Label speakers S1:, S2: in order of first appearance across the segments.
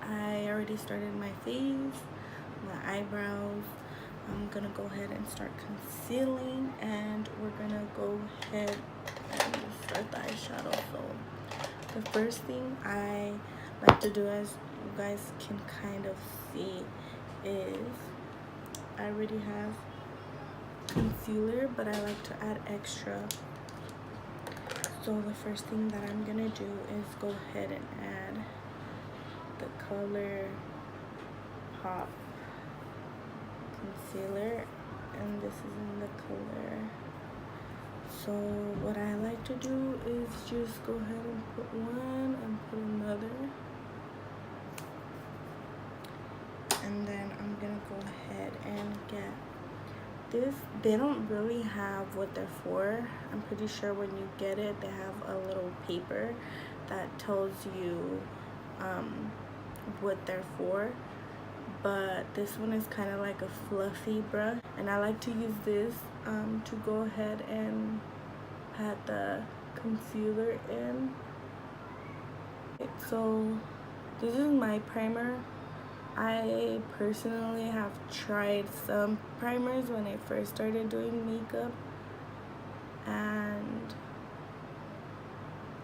S1: I already started my face, my eyebrows. I'm gonna go ahead and start concealing, and we're gonna go ahead and start the eyeshadow. So the first thing I like to do, as you guys can kind of see, is I already have concealer, but I like to add extra. So the first thing that I'm gonna do is go ahead and add the Color Pop concealer, and this is in the color. So what I like to do is just go ahead and put one and put another, and then I'm gonna go ahead and get this. They don't really have what they're for. I'm pretty sure when you get it, they have a little paper that tells you what they're for, but this one is kind of like a fluffy brush, and I like to use this to go ahead and pat the concealer in. So this is my primer. I personally have tried some primers when I first started doing makeup, and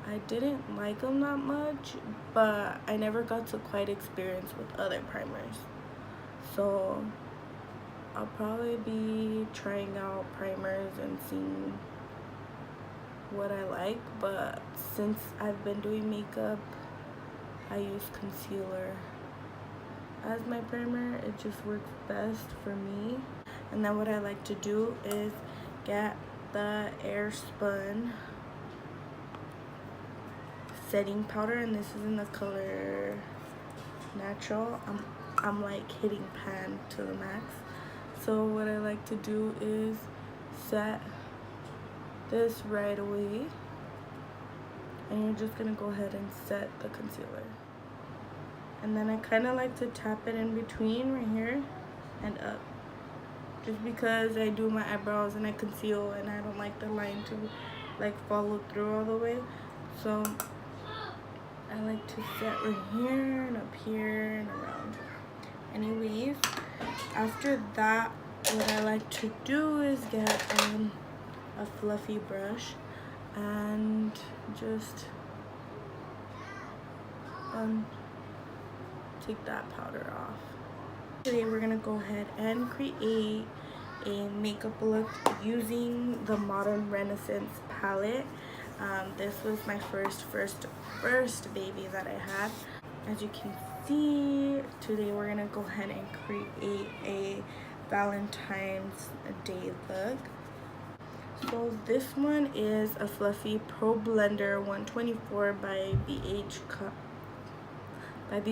S1: I didn't like them that much, but I never got to quite experience with other primers. So I'll probably be trying out primers and seeing what I like, but since I've been doing makeup, I use concealer as my primer. It just works best for me. And then what I like to do is get the Airspun setting powder, and this is in the color Natural. I'm like hitting pan to the max. So what I like to do is set this right away, and you're just gonna go ahead and set the concealer. And then I kind of like to tap it in between right here and up, just because I do my eyebrows and I conceal, and I don't like the line to like follow through all the way. So I like to set right here and up here and around. Anyways, after that, what I like to do is get a fluffy brush and just take that powder off. Today we're gonna go ahead and create a makeup look using the Modern Renaissance palette. This was my first baby that I had. As you can see, today we're gonna go ahead and create a Valentine's Day look. So this one is a fluffy Pro Blender 124 by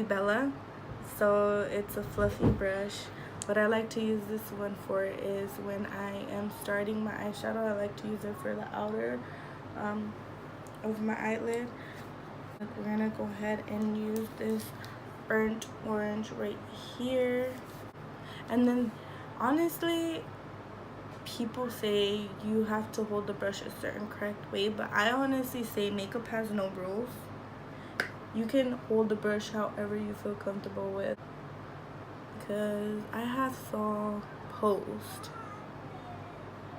S1: Bella. So it's a fluffy brush. What I like to use this one for is when I am starting my eyeshadow. I like to use it for the outer of my eyelid. We're gonna go ahead and use this burnt orange right here. And then honestly, people say you have to hold the brush a certain correct way, but I honestly say makeup has no rules. You can hold the brush however you feel comfortable with, because I have saw posts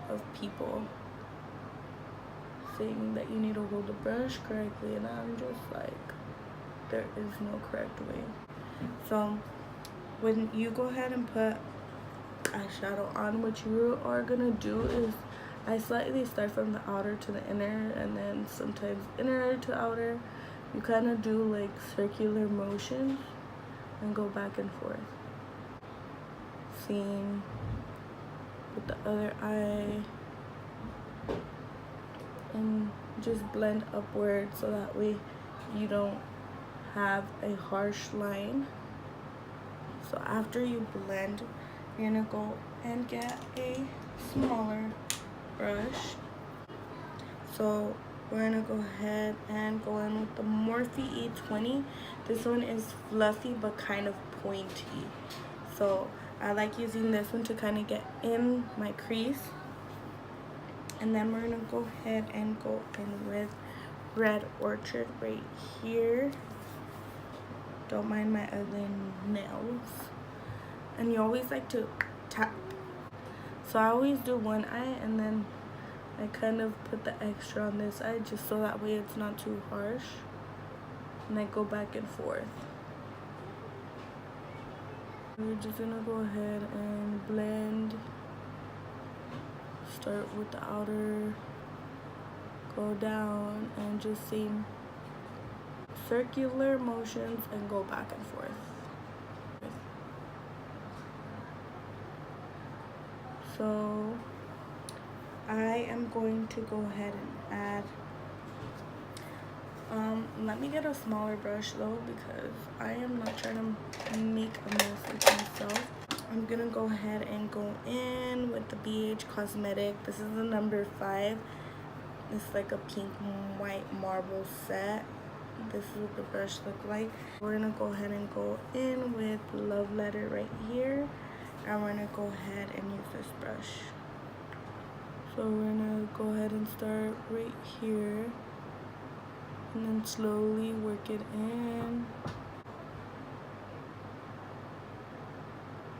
S1: of people saying that you need to hold the brush correctly, and I'm just like, there is no correct way. So when you go ahead and put eyeshadow on, what you are gonna do is, I slightly start from the outer to the inner, and then sometimes inner to outer. You kind of do like circular motions and go back and forth. Same with the other eye, and just blend upward so that way you don't have a harsh line. So after you blend, you're gonna go and get a smaller brush. So we're gonna go ahead and go in with the Morphe E20. This one is fluffy but kind of pointy. So I like using this one to kind of get in my crease. And then we're gonna go ahead and go in with Red Orchard right here. Don't mind my ugly nails. And you always like to tap. So I always do one eye and then I kind of put the extra on this eye just so that way it's not too harsh. And I go back and forth. We're just gonna go ahead and blend. Start with the outer, go down, and just same circular motions and go back and forth. So I am going to go ahead and add, let me get a smaller brush though because I am not trying to make a mess with myself. I'm gonna go ahead and go in with the BH Cosmetic. This is the number 5. It's like a pink white marble set. This is what the brush look like. We're gonna go ahead and go in with Love Letter right here. And we're gonna go ahead and use this brush. So we're gonna go ahead and start right here. And then slowly work it in.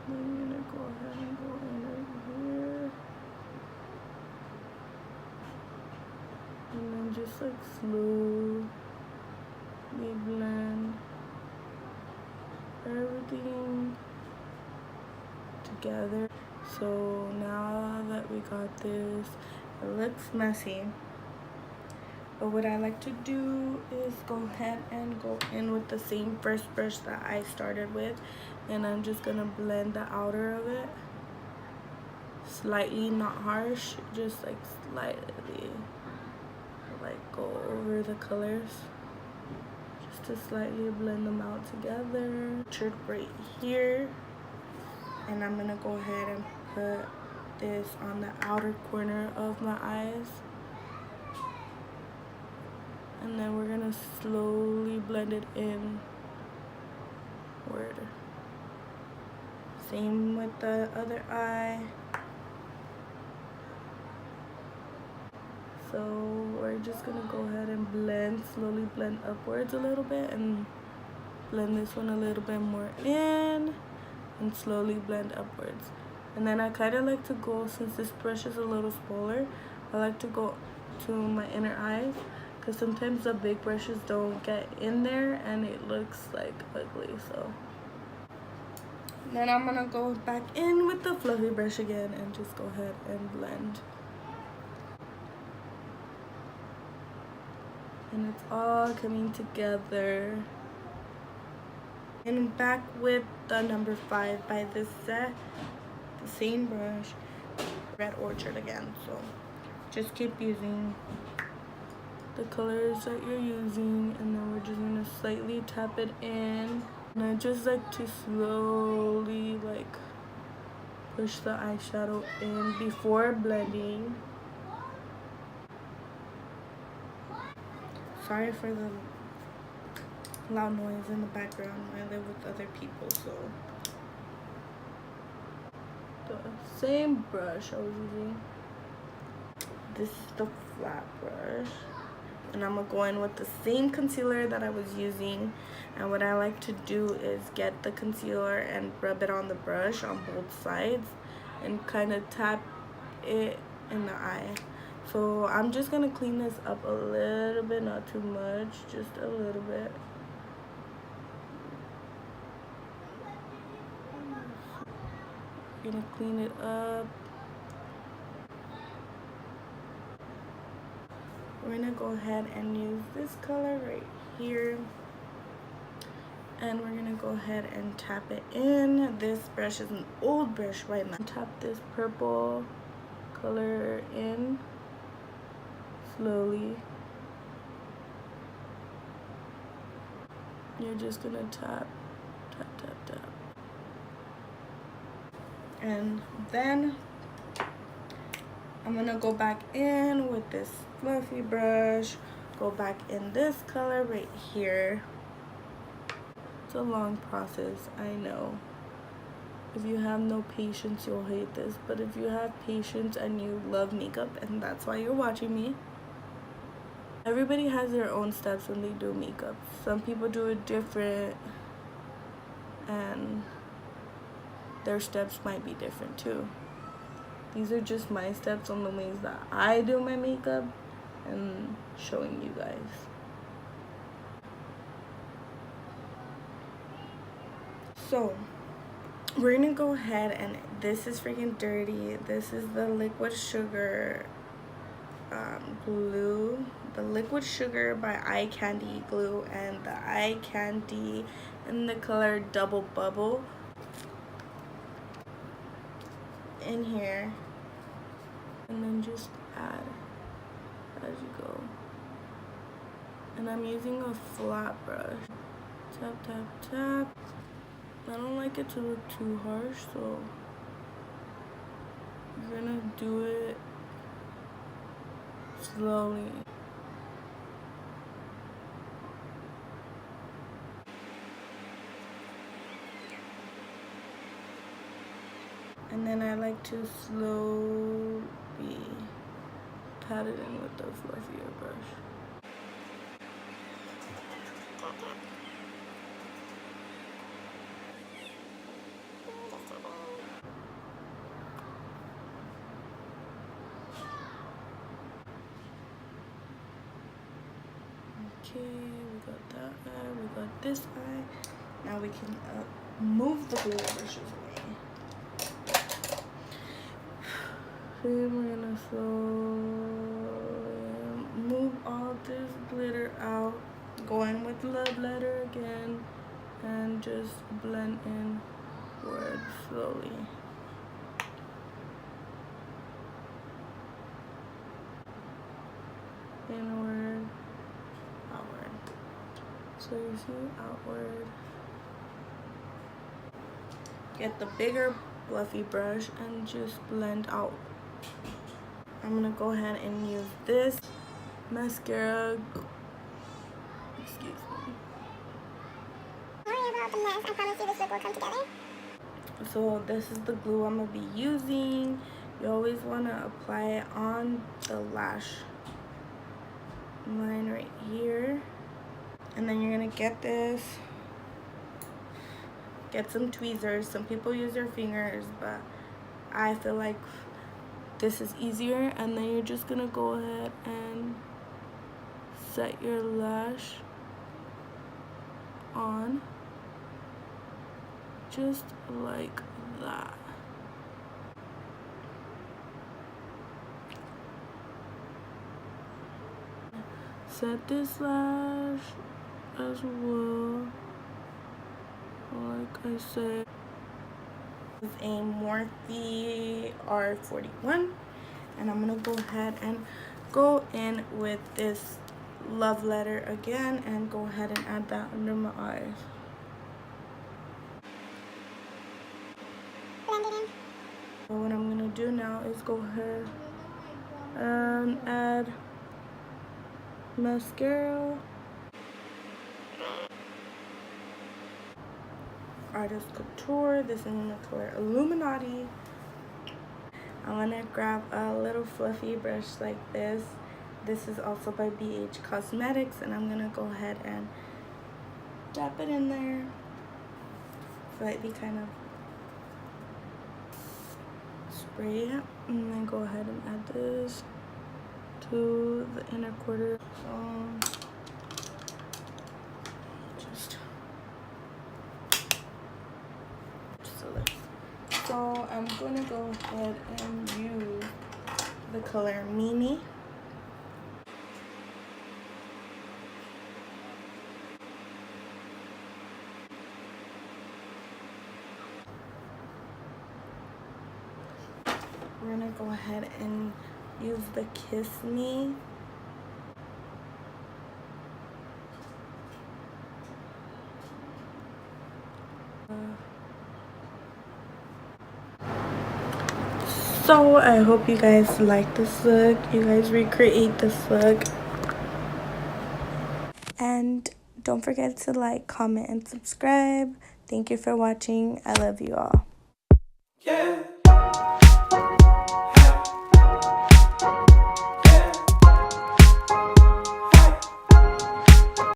S1: Then I'm gonna go ahead and go in right here. And then just like slowly blend everything together. So now that we got this, it looks messy. But what I like to do is go ahead and go in with the same first brush that I started with. And I'm just gonna blend the outer of it. Slightly, not harsh, just like slightly. Like go over the colors. Just to slightly blend them out together. Trick right here. And I'm gonna go ahead and put this on the outer corner of my eyes. And then we're gonna slowly blend it in. Same with the other eye. So we're just gonna go ahead and blend, slowly blend upwards a little bit and blend this one a little bit more in and slowly blend upwards. And then I kind of like to go, since this brush is a little smaller, I like to go to my inner eyes because sometimes the big brushes don't get in there and it looks like ugly. So then I'm gonna go back in with the fluffy brush again and just go ahead and blend. And it's all coming together. And I'm back with the number 5 by this set, the same brush, Red Orchard again. So just keep using the colors that you're using, and then we're just gonna slightly tap it in. And I just like to slowly like push the eyeshadow in before blending. Sorry for the loud noise in the background. I live with other people, so the same brush I was using. This is the flat brush. And I'm gonna go in with the same concealer that I was using. And what I like to do is get the concealer and rub it on the brush on both sides and kind of tap it in the eye. So I'm just gonna clean this up a little bit, not too much, just a little bit. Gonna clean it up. We're gonna go ahead and use this color right here. And we're gonna go ahead and tap it in. This brush is an old brush right now. Tap this purple color in slowly. You're just gonna tap, tap, tap, tap. And then I'm gonna go back in with this fluffy brush, go back in this color right here. It's a long process, I know. If you have no patience, you'll hate this. But if you have patience and you love makeup, and that's why you're watching me, everybody has their own steps when they do makeup. Some people do it different. and their steps might be different too. These are just my steps on the ways that I do my makeup and showing you guys. So we're gonna go ahead, and this is freaking dirty. This is the liquid sugar glue, the liquid sugar by Eye Candy glue, and the Eye Candy in the color Double Bubble in here, and then just add as you go. And I'm using a flat brush. Tap, tap, tap. I don't like it to look too harsh, so you're gonna do it slowly. And then I like to slowly pat it in with the fluffier brush. Okay, we got that eye, we got this eye. Now we can move the glitter brushes away. Then we're gonna slowly move all this glitter out. Go in with love letter again and just blend in word slowly. Inward, outward. So you see outward. Get the bigger fluffy brush and just blend out. I'm gonna go ahead and use this mascara. Excuse me.
S2: Don't worry about the mess. I promise you this look will come together.
S1: So this is the glue I'm gonna be using. You always wanna apply it on the lash line right here. And then you're gonna get this. Get some tweezers. Some people use their fingers, but I feel like this is easier. And then you're just gonna go ahead and set your lash on just like that. Set this lash as well, like I said. This is a Morphe R41, and I'm gonna go ahead and go in with this love letter again and go ahead and add that under my eyes.
S2: Blend it in.
S1: So what I'm gonna do now is go ahead and add mascara, Artist Couture. This is in the color Illuminati. I'm gonna grab a little fluffy brush like this. This is also by BH Cosmetics, and I'm gonna go ahead and dab it in there. Slightly kind of spray it, and then go ahead and add this to the inner quarter. So I'm gonna go ahead and use the color Mimi. We're gonna go ahead and use the Kiss Me. So I hope you guys like this look. You guys recreate this look. And don't forget to like, comment, and subscribe. Thank you for watching. I love you all. Yeah.